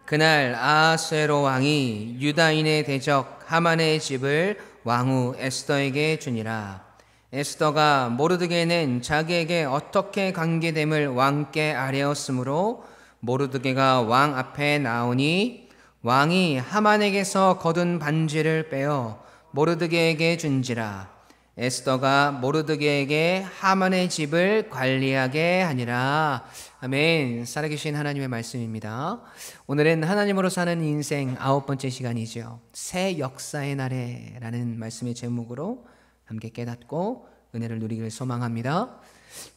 그날 아하수에로 왕이 유다인의 대적 하만의 집을 왕후 에스더에게 주니라. 에스더가 모르드게는 자기에게 어떻게 관계됨을 왕께 아뢰었으므로 모르드게가 왕 앞에 나오니 왕이 하만에게서 거둔 반지를 빼어 모르드게에게 준지라. 에스더가 모르드게에게 하만의 집을 관리하게 하니라. 아멘. 살아계신 하나님의 말씀입니다. 오늘은 하나님으로 사는 인생 9번째 시간이죠. 새 역사의 날에라는 말씀의 제목으로 함께 깨닫고 은혜를 누리기를 소망합니다.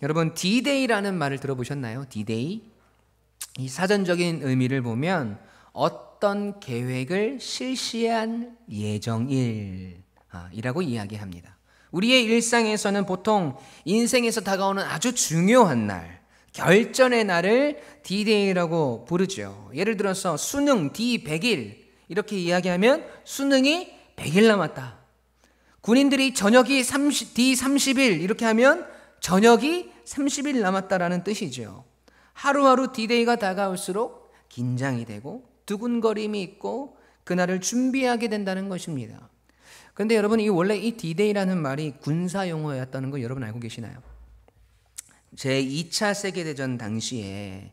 여러분, D-Day라는 말을 들어보셨나요? D-Day. 이 사전적인 의미를 보면 어떤 계획을 실시한 예정일이라고 이야기합니다. 우리의 일상에서는 보통 인생에서 다가오는 아주 중요한 날, 결전의 날을 D-Day라고 부르죠. 예를 들어서 수능 D100일 이렇게 이야기하면 수능이 100일 남았다. 군인들이 전역이 D30일 이렇게 하면 전역이 30일 남았다라는 뜻이죠. 하루하루 D-Day가 다가올수록 긴장이 되고 두근거림이 있고 그날을 준비하게 된다는 것입니다. 그런데 여러분, 원래 이 D-Day라는 말이 군사 용어였다는 거 여러분 알고 계시나요? 제2차 세계대전 당시에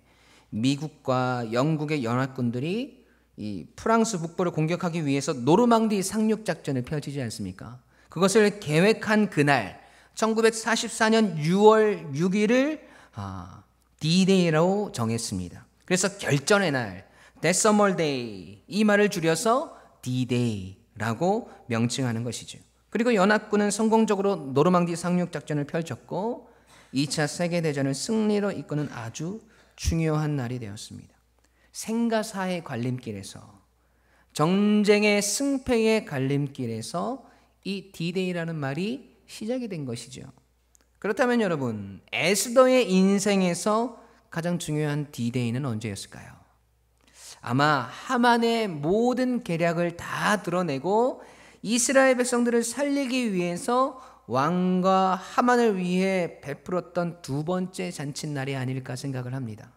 미국과 영국의 연합군들이 이 프랑스 북부를 공격하기 위해서 노르망디 상륙작전을 펼치지 않습니까? 그것을 계획한 그날 1944년 6월 6일을 D-Day라고 정했습니다. 그래서 결전의 날, 데서멀 데이, 이 말을 줄여서 D-Day라고 명칭하는 것이죠. 그리고 연합군은 성공적으로 노르망디 상륙작전을 펼쳤고 2차 세계대전을 승리로 이끄는 아주 중요한 날이 되었습니다. 생가사의 갈림길에서, 전쟁의 승패의 갈림길에서 이 D-Day라는 말이 시작이 된 것이죠. 그렇다면 여러분, 에스더의 인생에서 가장 중요한 D-Day는 언제였을까요? 아마 하만의 모든 계략을 다 드러내고 이스라엘 백성들을 살리기 위해서 왕과 하만을 위해 베풀었던 두 번째 잔칫날이 아닐까 생각을 합니다.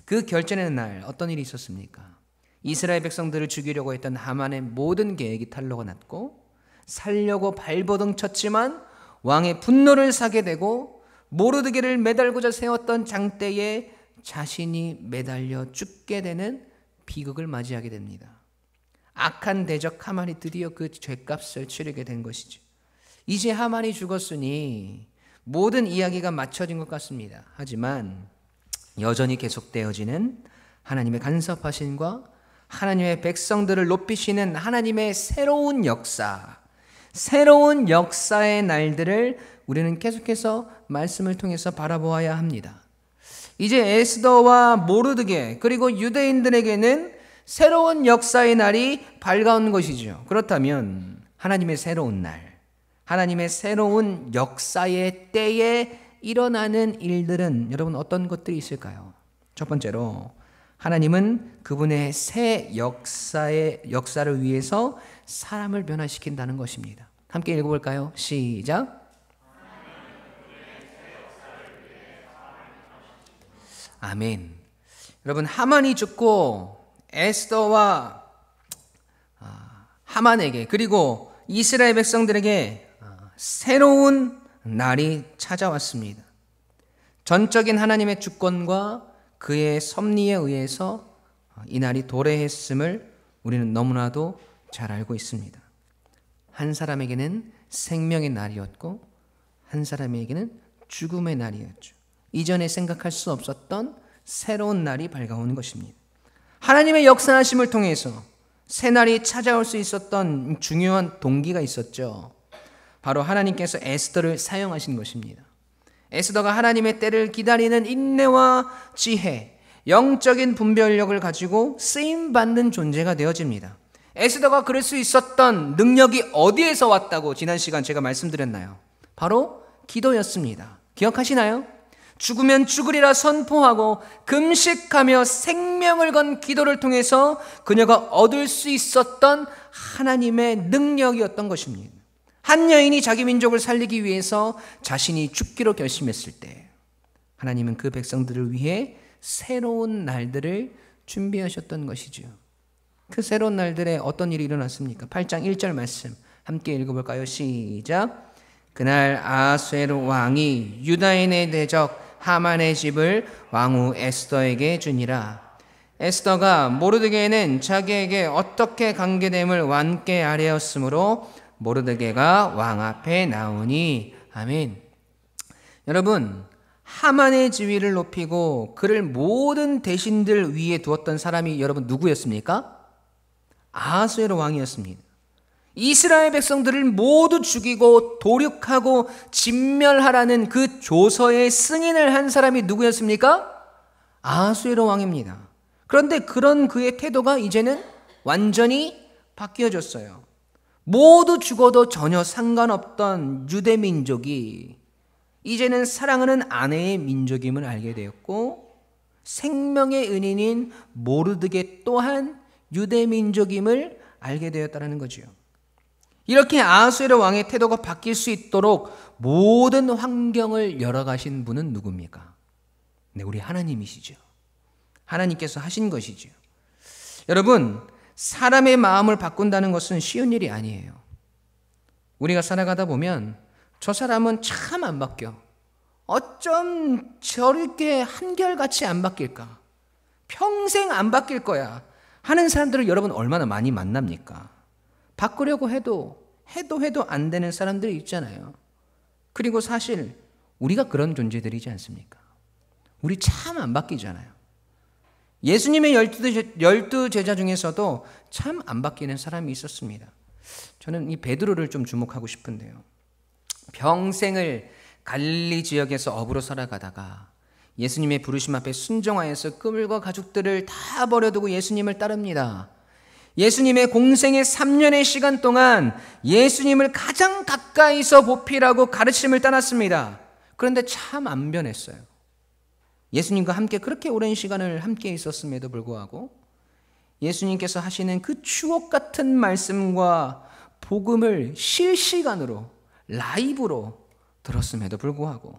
그 결전의 날 어떤 일이 있었습니까? 이스라엘 백성들을 죽이려고 했던 하만의 모든 계획이 탄로가 났고 살려고 발버둥 쳤지만 왕의 분노를 사게 되고 모르드게를 매달고자 세웠던 장대에 자신이 매달려 죽게 되는 비극을 맞이하게 됩니다. 악한 대적 하만이 드디어 그 죄값을 치르게 된 것이죠. 이제 하만이 죽었으니 모든 이야기가 맞춰진 것 같습니다. 하지만 여전히 계속되어지는 하나님의 간섭하심과 하나님의 백성들을 높이시는 하나님의 새로운 역사, 새로운 역사의 날들을 우리는 계속해서 말씀을 통해서 바라보아야 합니다. 이제 에스더와 모르드게 그리고 유대인들에게는 새로운 역사의 날이 밝아온 것이죠. 그렇다면 하나님의 새로운 날, 하나님의 새로운 역사의 때에 일어나는 일들은 여러분 어떤 것들이 있을까요? 첫 번째로 하나님은 그분의 새 역사를 위해서 사람을 변화시킨다는 것입니다. 함께 읽어볼까요? 시작. 아멘. 여러분, 하만이 죽고 에스더와 하만에게 그리고 이스라엘 백성들에게 새로운 날이 찾아왔습니다. 전적인 하나님의 주권과 그의 섭리에 의해서 이 날이 도래했음을 우리는 너무나도 잘 알고 있습니다. 한 사람에게는 생명의 날이었고 한 사람에게는 죽음의 날이었죠. 이전에 생각할 수 없었던 새로운 날이 밝아오는 것입니다. 하나님의 역사하심을 통해서 새 날이 찾아올 수 있었던 중요한 동기가 있었죠. 바로 하나님께서 에스더를 사용하신 것입니다. 에스더가 하나님의 때를 기다리는 인내와 지혜, 영적인 분별력을 가지고 쓰임받는 존재가 되어집니다. 에스더가 그럴 수 있었던 능력이 어디에서 왔다고 지난 시간 제가 말씀드렸나요? 바로 기도였습니다. 기억하시나요? 죽으면 죽으리라 선포하고 금식하며 생명을 건 기도를 통해서 그녀가 얻을 수 있었던 하나님의 능력이었던 것입니다. 한 여인이 자기 민족을 살리기 위해서 자신이 죽기로 결심했을 때 하나님은 그 백성들을 위해 새로운 날들을 준비하셨던 것이죠. 그 새로운 날들에 어떤 일이 일어났습니까? 8장 1절 말씀 함께 읽어볼까요? 시작. 그날 아하수에로 왕이 유다인의 대적 하만의 집을 왕후 에스더에게 주니라. 에스더가 모르드게는 자기에게 어떻게 관계됨을 왕께 아뢰었으므로 모르드게가 왕 앞에 나오니. 아멘. 여러분, 하만의 지위를 높이고 그를 모든 대신들 위에 두었던 사람이 여러분 누구였습니까? 아하수에로 왕이었습니다. 이스라엘 백성들을 모두 죽이고 도륙하고 진멸하라는 그 조서의 승인을 한 사람이 누구였습니까? 아하수에로 왕입니다. 그런데 그런 그의 태도가 이제는 완전히 바뀌어졌어요. 모두 죽어도 전혀 상관없던 유대 민족이 이제는 사랑하는 아내의 민족임을 알게 되었고, 생명의 은인인 모르드게 또한 유대 민족임을 알게 되었다는 거지요. 이렇게 아하수에로 왕의 태도가 바뀔 수 있도록 모든 환경을 열어가신 분은 누굽니까? 네, 우리 하나님이시죠. 하나님께서 하신 것이죠. 여러분, 사람의 마음을 바꾼다는 것은 쉬운 일이 아니에요. 우리가 살아가다 보면 저 사람은 참 안 바뀌어. 어쩜 저렇게 한결같이 안 바뀔까? 평생 안 바뀔 거야 하는 사람들을 여러분 얼마나 많이 만납니까? 바꾸려고 해도 안 되는 사람들이 있잖아요. 그리고 사실 우리가 그런 존재들이지 않습니까? 우리 참 안 바뀌잖아요. 예수님의 12 제자 중에서도 참 안 바뀌는 사람이 있었습니다. 저는 이 베드로를 좀 주목하고 싶은데요. 평생을 갈릴리 지역에서 어부로 살아가다가 예수님의 부르심 앞에 순종하여서 그물과 가축들을 다 버려두고 예수님을 따릅니다. 예수님의 공생의 3년의 시간 동안 예수님을 가장 가까이서 보필하고 가르침을 따랐습니다. 그런데 참 안 변했어요. 예수님과 함께 그렇게 오랜 시간을 함께 있었음에도 불구하고 예수님께서 하시는 그 추억 같은 말씀과 복음을 실시간으로 라이브로 들었음에도 불구하고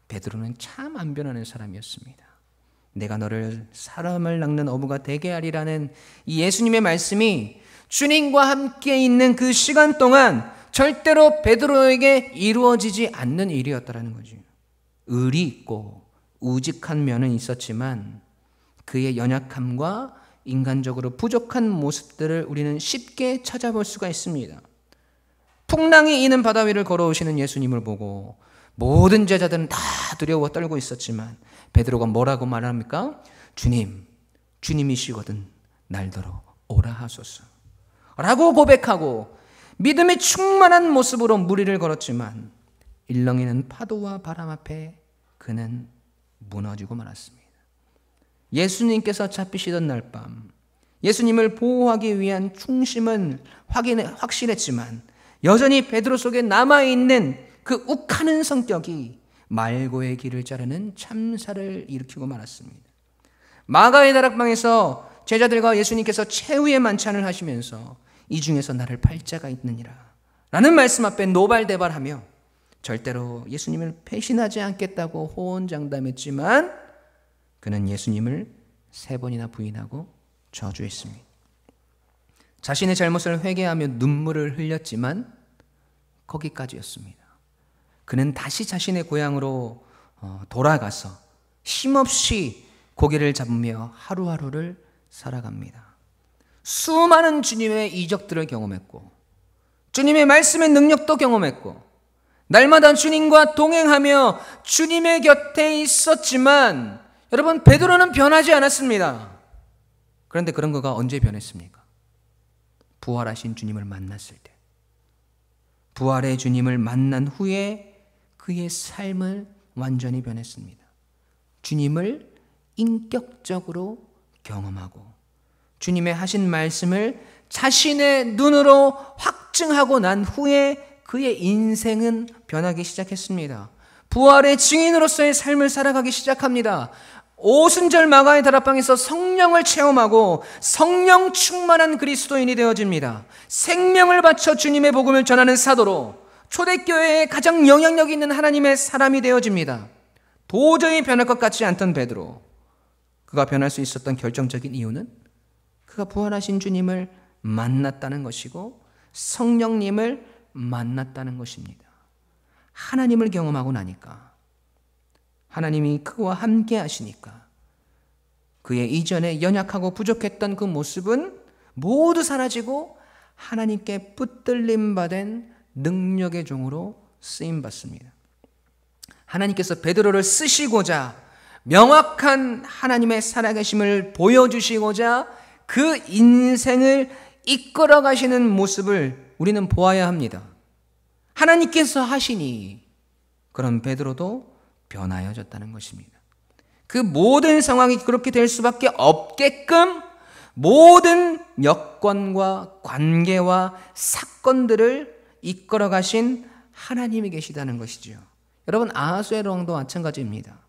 베드로는 참 안 변하는 사람이었습니다. 내가 너를 사람을 낚는 어부가 되게 하리라는 이 예수님의 말씀이 주님과 함께 있는 그 시간 동안 절대로 베드로에게 이루어지지 않는 일이었다는 거죠. 의리 있고 우직한 면은 있었지만 그의 연약함과 인간적으로 부족한 모습들을 우리는 쉽게 찾아볼 수가 있습니다. 풍랑이 이는 바다 위를 걸어오시는 예수님을 보고 모든 제자들은 다 두려워 떨고 있었지만 베드로가 뭐라고 말합니까? 주님이시거든 날더러 오라 하소서 라고 고백하고 믿음이 충만한 모습으로 무리를 걸었지만 일렁이는 파도와 바람 앞에 그는 무너지고 말았습니다. 예수님께서 잡히시던 날 밤 예수님을 보호하기 위한 충심은 확실했지만 여전히 베드로 속에 남아있는 그 욱하는 성격이 말고의 길을 자르는 참사를 일으키고 말았습니다. 마가의 다락방에서 제자들과 예수님께서 최후의 만찬을 하시면서 이 중에서 나를 팔자가 있느니라 라는 말씀 앞에 노발대발하며 절대로 예수님을 배신하지 않겠다고 호언장담했지만 그는 예수님을 3번이나 부인하고 저주했습니다. 자신의 잘못을 회개하며 눈물을 흘렸지만 거기까지였습니다. 그는 다시 자신의 고향으로 돌아가서 힘없이 고개를 잡으며 하루하루를 살아갑니다. 수많은 주님의 이적들을 경험했고 주님의 말씀의 능력도 경험했고 날마다 주님과 동행하며 주님의 곁에 있었지만 여러분 베드로는 변하지 않았습니다. 그런데 그런 그가 언제 변했습니까? 부활하신 주님을 만났을 때, 부활의 주님을 만난 후에 그의 삶을 완전히 변했습니다. 주님을 인격적으로 경험하고 주님의 하신 말씀을 자신의 눈으로 확증하고 난 후에 그의 인생은 변하기 시작했습니다. 부활의 증인으로서의 삶을 살아가기 시작합니다. 오순절 마가의 다락방에서 성령을 체험하고 성령 충만한 그리스도인이 되어집니다. 생명을 바쳐 주님의 복음을 전하는 사도로 초대교회에 가장 영향력 있는 하나님의 사람이 되어집니다. 도저히 변할 것 같지 않던 베드로, 그가 변할 수 있었던 결정적인 이유는 그가 부활하신 주님을 만났다는 것이고 성령님을 만났다는 것입니다. 하나님을 경험하고 나니까, 하나님이 그와 함께 하시니까 그의 이전에 연약하고 부족했던 그 모습은 모두 사라지고 하나님께 붙들림 받은 능력의 종으로 쓰임받습니다. 하나님께서 베드로를 쓰시고자, 명확한 하나님의 살아계심을 보여주시고자 그 인생을 이끌어 가시는 모습을 우리는 보아야 합니다. 하나님께서 하시니 그런 베드로도 변하여졌다는 것입니다. 그 모든 상황이 그렇게 될 수밖에 없게끔 모든 여건과 관계와 사건들을 이끌어 가신 하나님이 계시다는 것이죠. 여러분, 아하수의 왕도 마찬가지입니다.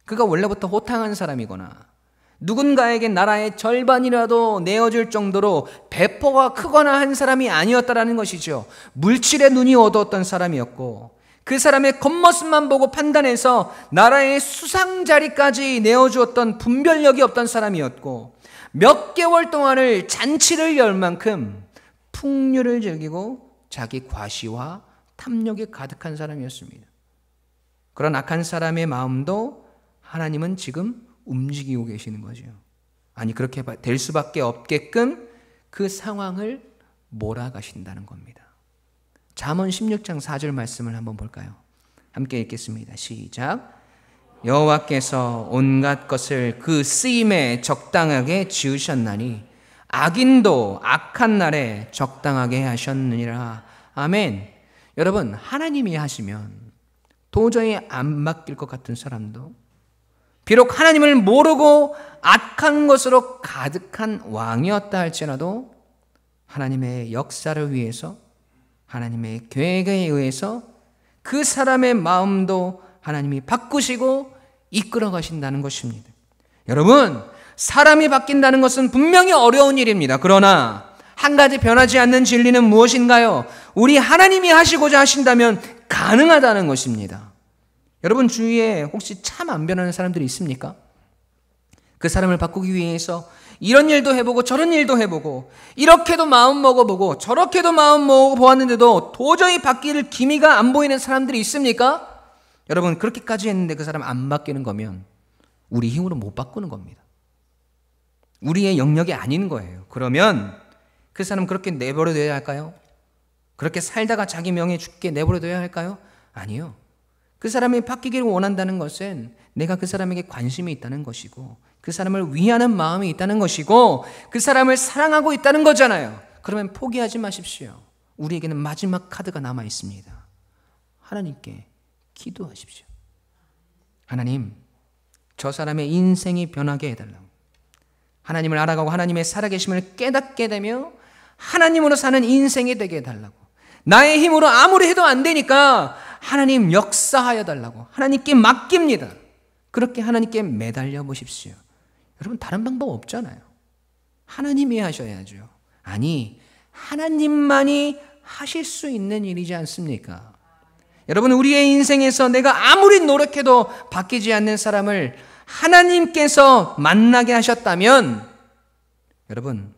그가 원래부터 호탕한 사람이거나 누군가에게 나라의 절반이라도 내어줄 정도로 배포가 크거나 한 사람이 아니었다라는 것이죠. 물질의 눈이 어두웠던 사람이었고 그 사람의 겉모습만 보고 판단해서 나라의 수상자리까지 내어주었던 분별력이 없던 사람이었고 몇 개월 동안을 잔치를 열 만큼 풍류를 즐기고 자기 과시와 탐욕에 가득한 사람이었습니다. 그런 악한 사람의 마음도 하나님은 지금 움직이고 계시는 거죠. 아니, 그렇게 될 수밖에 없게끔 그 상황을 몰아가신다는 겁니다. 잠언 16장 4절 말씀을 한번 볼까요? 함께 읽겠습니다. 시작. 여호와께서 온갖 것을 그 쓰임에 적당하게 지으셨나니 악인도 악한 날에 적당하게 하셨느니라. 아멘. 여러분, 하나님이 하시면 도저히 안 맡길 것 같은 사람도, 비록 하나님을 모르고 악한 것으로 가득한 왕이었다 할지라도 하나님의 역사를 위해서, 하나님의 계획에 의해서 그 사람의 마음도 하나님이 바꾸시고 이끌어 가신다는 것입니다. 여러분, 사람이 바뀐다는 것은 분명히 어려운 일입니다. 그러나 한 가지 변하지 않는 진리는 무엇인가요? 우리 하나님이 하시고자 하신다면 가능하다는 것입니다. 여러분 주위에 혹시 참 안 변하는 사람들이 있습니까? 그 사람을 바꾸기 위해서 이런 일도 해보고 저런 일도 해보고 이렇게도 마음 먹어보고 저렇게도 마음 먹어보았는데도 도저히 바뀔 기미가 안 보이는 사람들이 있습니까? 여러분, 그렇게까지 했는데 그 사람 안 바뀌는 거면 우리 힘으로 못 바꾸는 겁니다. 우리의 영역이 아닌 거예요. 그러면 그 사람 그렇게 내버려둬야 할까요? 그렇게 살다가 자기 명예 죽게 내버려둬야 할까요? 아니요. 그 사람이 바뀌기를 원한다는 것은 내가 그 사람에게 관심이 있다는 것이고 그 사람을 위하는 마음이 있다는 것이고 그 사람을 사랑하고 있다는 거잖아요. 그러면 포기하지 마십시오. 우리에게는 마지막 카드가 남아 있습니다. 하나님께 기도하십시오. 하나님, 저 사람의 인생이 변하게 해달라고. 하나님을 알아가고 하나님의 살아계심을 깨닫게 되며 하나님으로 사는 인생이 되게 해달라고. 나의 힘으로 아무리 해도 안 되니까 하나님 역사하여 달라고 하나님께 맡깁니다. 그렇게 하나님께 매달려 보십시오. 여러분, 다른 방법 없잖아요. 하나님이 하셔야죠. 아니, 하나님만이 하실 수 있는 일이지 않습니까? 여러분, 우리의 인생에서 내가 아무리 노력해도 바뀌지 않는 사람을 하나님께서 만나게 하셨다면 여러분,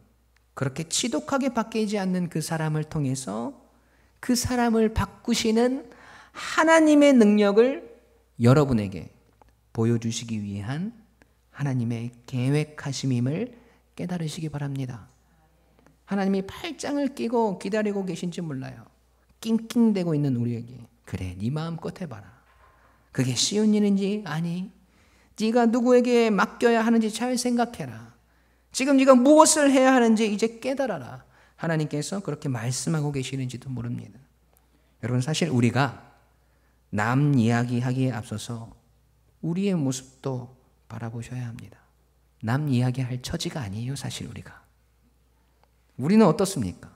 그렇게 지독하게 바뀌지 않는 그 사람을 통해서 그 사람을 바꾸시는 하나님의 능력을 여러분에게 보여주시기 위한 하나님의 계획하심임을 깨달으시기 바랍니다. 하나님이 팔짱을 끼고 기다리고 계신지 몰라요. 낑낑대고 있는 우리에게 그래, 네 마음껏 해봐라. 그게 쉬운 일인지? 아니, 네가 누구에게 맡겨야 하는지 잘 생각해라. 지금 네가 무엇을 해야 하는지 이제 깨달아라. 하나님께서 그렇게 말씀하고 계시는지도 모릅니다. 여러분, 사실 우리가 남 이야기하기에 앞서서 우리의 모습도 바라보셔야 합니다. 남 이야기할 처지가 아니에요, 사실 우리가. 우리는 어떻습니까?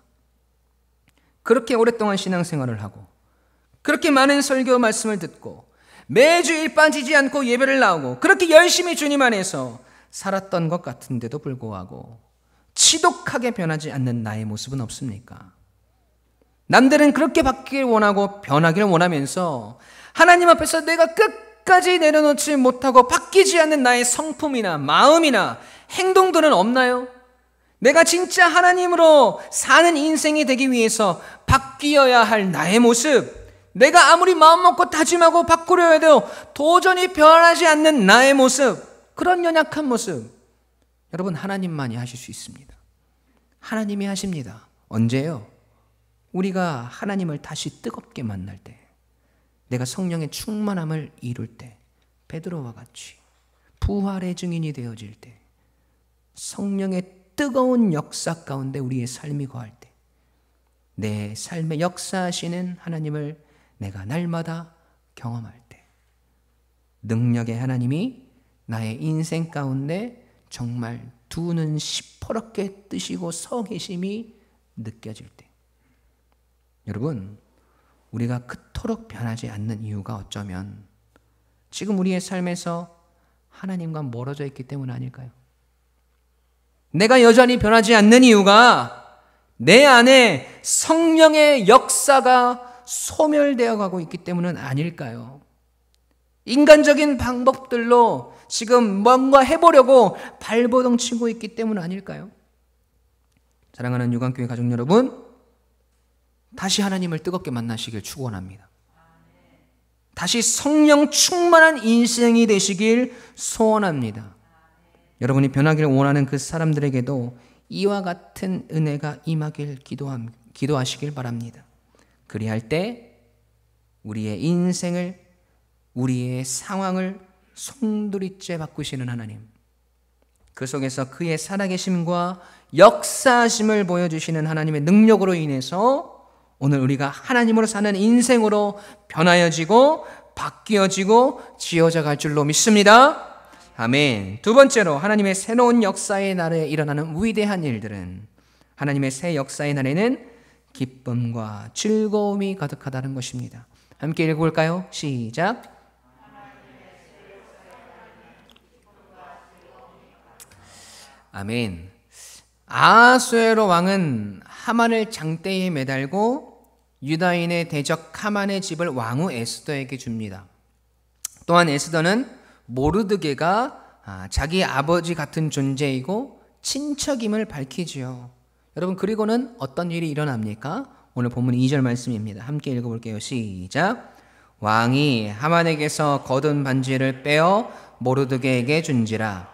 그렇게 오랫동안 신앙생활을 하고 그렇게 많은 설교 말씀을 듣고 매주일 빠지지 않고 예배를 나오고 그렇게 열심히 주님 안에서 살았던 것 같은데도 불구하고 지독하게 변하지 않는 나의 모습은 없습니까? 남들은 그렇게 바뀌길 원하고 변하기를 원하면서 하나님 앞에서 내가 끝까지 내려놓지 못하고 바뀌지 않는 나의 성품이나 마음이나 행동들은 없나요? 내가 진짜 하나님으로 사는 인생이 되기 위해서 바뀌어야 할 나의 모습, 내가 아무리 마음먹고 다짐하고 바꾸려 해도 도저히 변하지 않는 나의 모습, 그런 연약한 모습, 여러분 하나님만이 하실 수 있습니다. 하나님이 하십니다. 언제요? 우리가 하나님을 다시 뜨겁게 만날 때, 내가 성령의 충만함을 이룰 때, 베드로와 같이 부활의 증인이 되어질 때, 성령의 뜨거운 역사 가운데 우리의 삶이 거할 때, 내 삶에 역사하시는 하나님을 내가 날마다 경험할 때, 능력의 하나님이 나의 인생 가운데 정말 두 눈 시퍼렇게 뜨시고 서 계심이 느껴질 때, 여러분 우리가 그토록 변하지 않는 이유가 어쩌면 지금 우리의 삶에서 하나님과 멀어져 있기 때문 아닐까요? 내가 여전히 변하지 않는 이유가 내 안에 성령의 역사가 소멸되어 가고 있기 때문은 아닐까요? 인간적인 방법들로 지금 뭔가 해보려고 발버둥 치고 있기 때문 아닐까요? 사랑하는 유관교회 가족 여러분, 다시 하나님을 뜨겁게 만나시길 축원합니다. 다시 성령 충만한 인생이 되시길 소원합니다. 여러분이 변하기를 원하는 그 사람들에게도 이와 같은 은혜가 임하길 기도하시길 바랍니다. 그리할 때 우리의 인생을, 우리의 상황을 송두리째 바꾸시는 하나님, 그 속에서 그의 살아계심과 역사하심을 보여주시는 하나님의 능력으로 인해서 오늘 우리가 하나님으로 사는 인생으로 변하여지고 바뀌어지고 지어져 갈 줄로 믿습니다. 아멘. 두 번째로, 하나님의 새로운 역사의 날에 일어나는 위대한 일들은, 하나님의 새 역사의 날에는 기쁨과 즐거움이 가득하다는 것입니다. 함께 읽어볼까요? 시작. 아멘. 아하수에로 왕은 하만을 장대에 매달고 유다인의 대적 하만의 집을 왕후 에스더에게 줍니다. 또한 에스더는 모르드게가 자기 아버지 같은 존재이고 친척임을 밝히지요. 여러분, 그리고는 어떤 일이 일어납니까? 오늘 본문 2절 말씀입니다. 함께 읽어볼게요. 시작. 왕이 하만에게서 거둔 반지를 빼어 모르드게에게 준지라.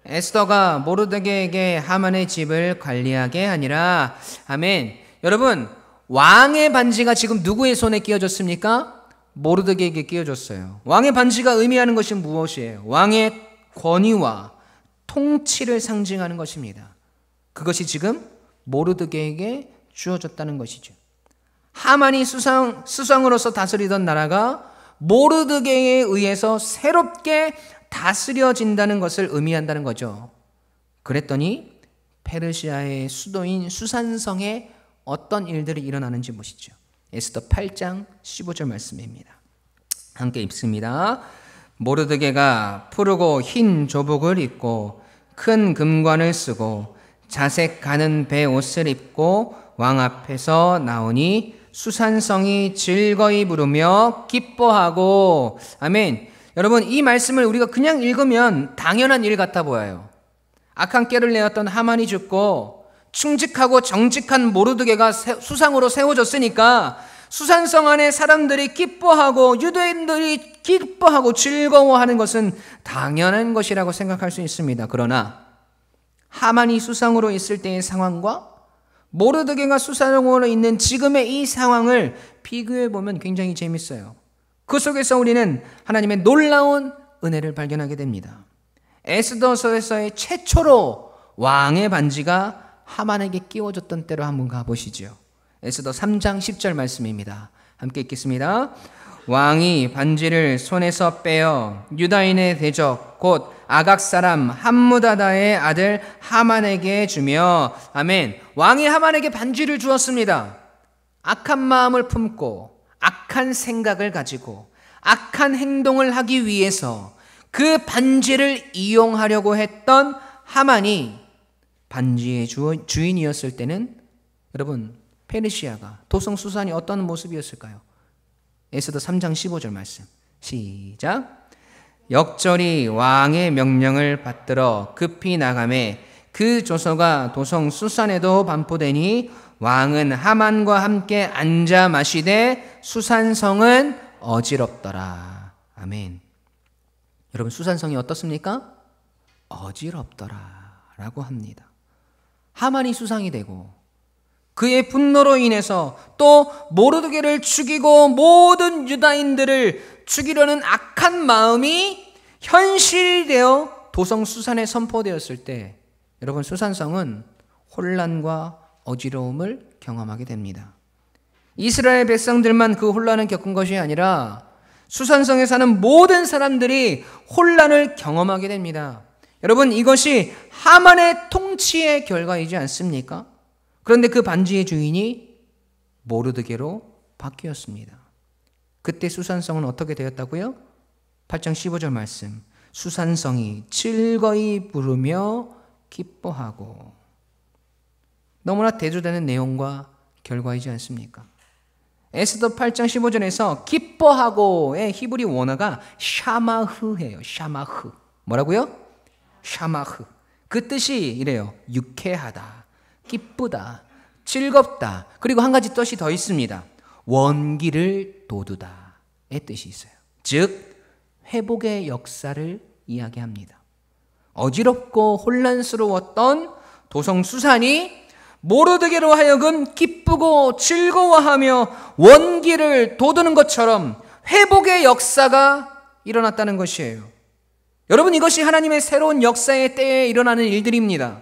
에스더가 모르드게에게 하만의 집을 관리하게 하니라. 아멘. 여러분, 왕의 반지가 지금 누구의 손에 끼워졌습니까? 모르드게에게 끼워졌어요. 왕의 반지가 의미하는 것이 무엇이에요? 왕의 권위와 통치를 상징하는 것입니다. 그것이 지금 모르드게에게 주어졌다는 것이죠. 하만이 수상으로서 다스리던 나라가 모르드게에 의해서 새롭게 다스려진다는 것을 의미한다는 거죠. 그랬더니 페르시아의 수도인 수산성에 어떤 일들이 일어나는지 보시죠. 에스더 8장 15절 말씀입니다. 함께 읽습니다. 모르드게가 푸르고 흰 조복을 입고 큰 금관을 쓰고 자색 가는 배 옷을 입고 왕 앞에서 나오니 수산성이 즐거이 부르며 기뻐하고. 아멘. 여러분, 이 말씀을 우리가 그냥 읽으면 당연한 일 같아 보여요. 악한 꾀를 내었던 하만이 죽고 충직하고 정직한 모르드게가 수상으로 세워졌으니까 수산성 안에 사람들이 기뻐하고 유대인들이 기뻐하고 즐거워하는 것은 당연한 것이라고 생각할 수 있습니다. 그러나 하만이 수상으로 있을 때의 상황과 모르드게가 수상으로 있는 지금의 이 상황을 비교해 보면 굉장히 재밌어요. 그 속에서 우리는 하나님의 놀라운 은혜를 발견하게 됩니다. 에스더서에서의 최초로 왕의 반지가 하만에게 끼워졌던 때로 한번 가보시죠. 에스더 3장 10절 말씀입니다. 함께 읽겠습니다. 왕이 반지를 손에서 빼어 유다인의 대적 곧 아각 사람 함무다다의 아들 하만에게 주며. 아멘. 왕이 하만에게 반지를 주었습니다. 악한 마음을 품고 악한 생각을 가지고 악한 행동을 하기 위해서 그 반지를 이용하려고 했던 하만이 반지의 주인이었을 때는, 여러분, 페르시아가 도성 수산이 어떤 모습이었을까요? 에스더 3장 15절 말씀 시작. 역절이 왕의 명령을 받들어 급히 나가매 그 조서가 도성 수산에도 반포되니 왕은 하만과 함께 앉아 마시되 수산성은 어지럽더라. 아멘. 여러분, 수산성이 어떻습니까? 어지럽더라 라고 합니다. 하만이 수상이 되고 그의 분노로 인해서 또 모르드게를 죽이고 모든 유다인들을 죽이려는 악한 마음이 현실되어 도성 수산에 선포되었을 때 여러분, 수산성은 혼란과 어지러움을 경험하게 됩니다. 이스라엘 백성들만 그 혼란을 겪은 것이 아니라 수산성에 사는 모든 사람들이 혼란을 경험하게 됩니다. 여러분, 이것이 하만의 통치의 결과이지 않습니까? 그런데 그 반지의 주인이 모르드게로 바뀌었습니다. 그때 수산성은 어떻게 되었다고요? 8장 15절 말씀. 수산성이 즐거이 부르며 기뻐하고. 너무나 대조되는 내용과 결과이지 않습니까? 에스더 8장 15절에서 기뻐하고의 히브리 원어가 샤마흐예요. 샤마흐. 뭐라고요? 샤마흐. 그 뜻이 이래요. 유쾌하다, 기쁘다, 즐겁다. 그리고 한 가지 뜻이 더 있습니다. 원기를 돋우다의 뜻이 있어요. 즉 회복의 역사를 이야기합니다. 어지럽고 혼란스러웠던 도성 수산이 모르드게로 하여금 기쁘고 즐거워하며 원기를 돋우는 것처럼 회복의 역사가 일어났다는 것이에요. 여러분, 이것이 하나님의 새로운 역사의 때에 일어나는 일들입니다.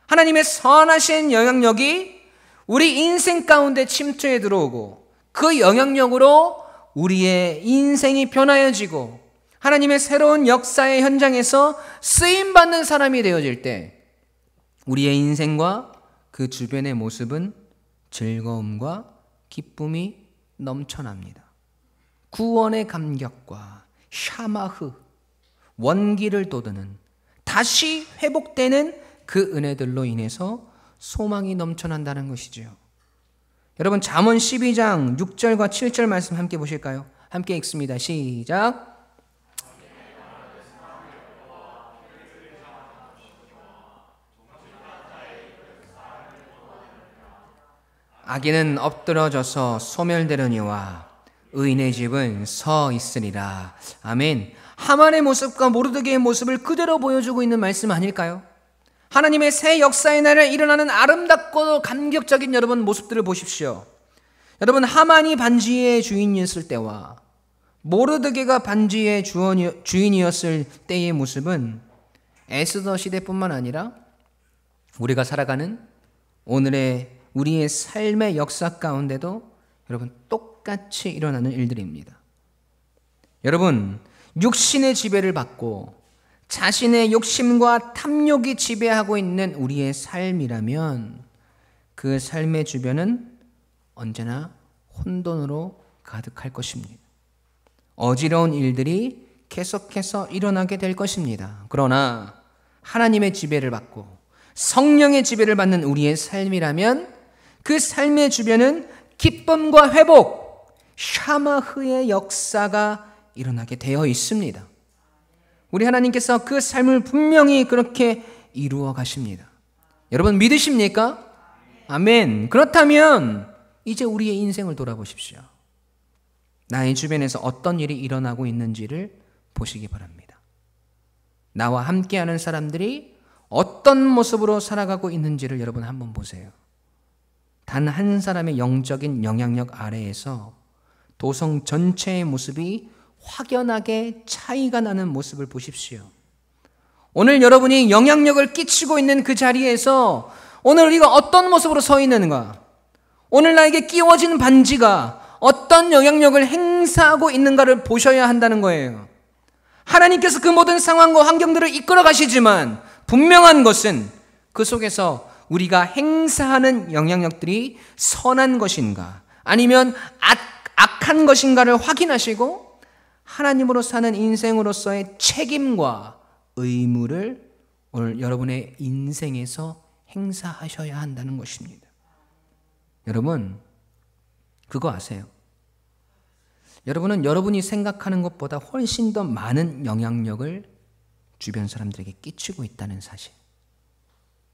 하나님의 선하신 영향력이 우리 인생 가운데 침투해 들어오고 그 영향력으로 우리의 인생이 변화해지고 하나님의 새로운 역사의 현장에서 쓰임받는 사람이 되어질 때 우리의 인생과 그 주변의 모습은 즐거움과 기쁨이 넘쳐납니다. 구원의 감격과 샤마흐, 원기를 돋우는, 다시 회복되는 그 은혜들로 인해서 소망이 넘쳐난다는 것이죠. 여러분, 잠언 12장 6절과 7절 말씀 함께 보실까요? 함께 읽습니다. 시작. 악인은 엎드러져서 소멸되려니와 의인의 집은 서 있으리라. 아멘. 하만의 모습과 모르드게의 모습을 그대로 보여주고 있는 말씀 아닐까요? 하나님의 새 역사의 날에 일어나는 아름답고 감격적인 여러분 모습들을 보십시오. 여러분, 하만이 반지의 주인이었을 때와 모르드게가 반지의 주인이었을 때의 모습은 에스더 시대뿐만 아니라 우리가 살아가는 오늘의 우리의 삶의 역사 가운데도 여러분 똑같이 일어나는 일들입니다. 여러분, 육신의 지배를 받고 자신의 욕심과 탐욕이 지배하고 있는 우리의 삶이라면 그 삶의 주변은 언제나 혼돈으로 가득할 것입니다. 어지러운 일들이 계속해서 일어나게 될 것입니다. 그러나 하나님의 지배를 받고 성령의 지배를 받는 우리의 삶이라면 그 삶의 주변은 기쁨과 회복, 샤마흐의 역사가 일어나게 되어 있습니다. 우리 하나님께서 그 삶을 분명히 그렇게 이루어 가십니다. 여러분, 믿으십니까? 아멘. 그렇다면 이제 우리의 인생을 돌아보십시오. 나의 주변에서 어떤 일이 일어나고 있는지를 보시기 바랍니다. 나와 함께하는 사람들이 어떤 모습으로 살아가고 있는지를 여러분 한번 보세요. 단 한 사람의 영적인 영향력 아래에서 도성 전체의 모습이 확연하게 차이가 나는 모습을 보십시오. 오늘 여러분이 영향력을 끼치고 있는 그 자리에서 오늘 우리가 어떤 모습으로 서 있는가? 오늘 나에게 끼워진 반지가 어떤 영향력을 행사하고 있는가를 보셔야 한다는 거예요. 하나님께서 그 모든 상황과 환경들을 이끌어 가시지만 분명한 것은 그 속에서 우리가 행사하는 영향력들이 선한 것인가 아니면 악한 것인가를 확인하시고 하나님으로 사는 인생으로서의 책임과 의무를 오늘 여러분의 인생에서 행사하셔야 한다는 것입니다. 여러분, 그거 아세요? 여러분은 여러분이 생각하는 것보다 훨씬 더 많은 영향력을 주변 사람들에게 끼치고 있다는 사실.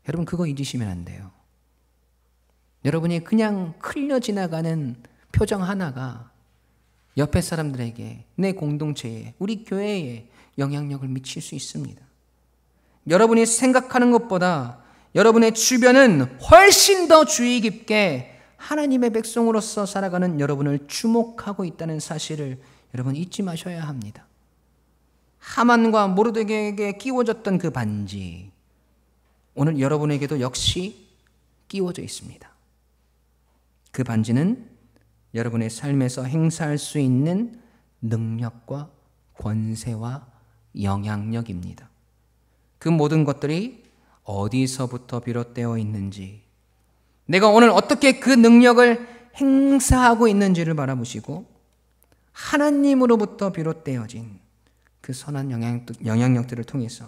여러분 그거 잊으시면 안 돼요. 여러분이 그냥 흘려 지나가는 표정 하나가 옆에 사람들에게, 내 공동체에, 우리 교회에 영향력을 미칠 수 있습니다. 여러분이 생각하는 것보다 여러분의 주변은 훨씬 더 주의 깊게 하나님의 백성으로서 살아가는 여러분을 주목하고 있다는 사실을 여러분 잊지 마셔야 합니다. 하만과 모르드게에게 끼워졌던 그 반지, 오늘 여러분에게도 역시 끼워져 있습니다. 그 반지는 여러분의 삶에서 행사할 수 있는 능력과 권세와 영향력입니다. 그 모든 것들이 어디서부터 비롯되어 있는지, 내가 오늘 어떻게 그 능력을 행사하고 있는지를 바라보시고 하나님으로부터 비롯되어진 그 선한 영향력들을 통해서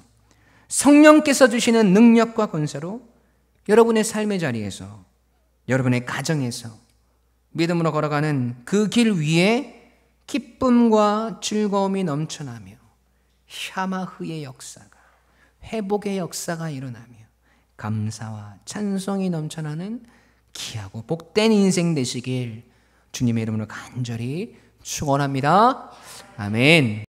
성령께서 주시는 능력과 권세로 여러분의 삶의 자리에서, 여러분의 가정에서 믿음으로 걸어가는 그 길 위에 기쁨과 즐거움이 넘쳐나며 샤마흐의 역사가, 회복의 역사가 일어나며 감사와 찬송이 넘쳐나는 귀하고 복된 인생 되시길 주님의 이름으로 간절히 축원합니다. 아멘.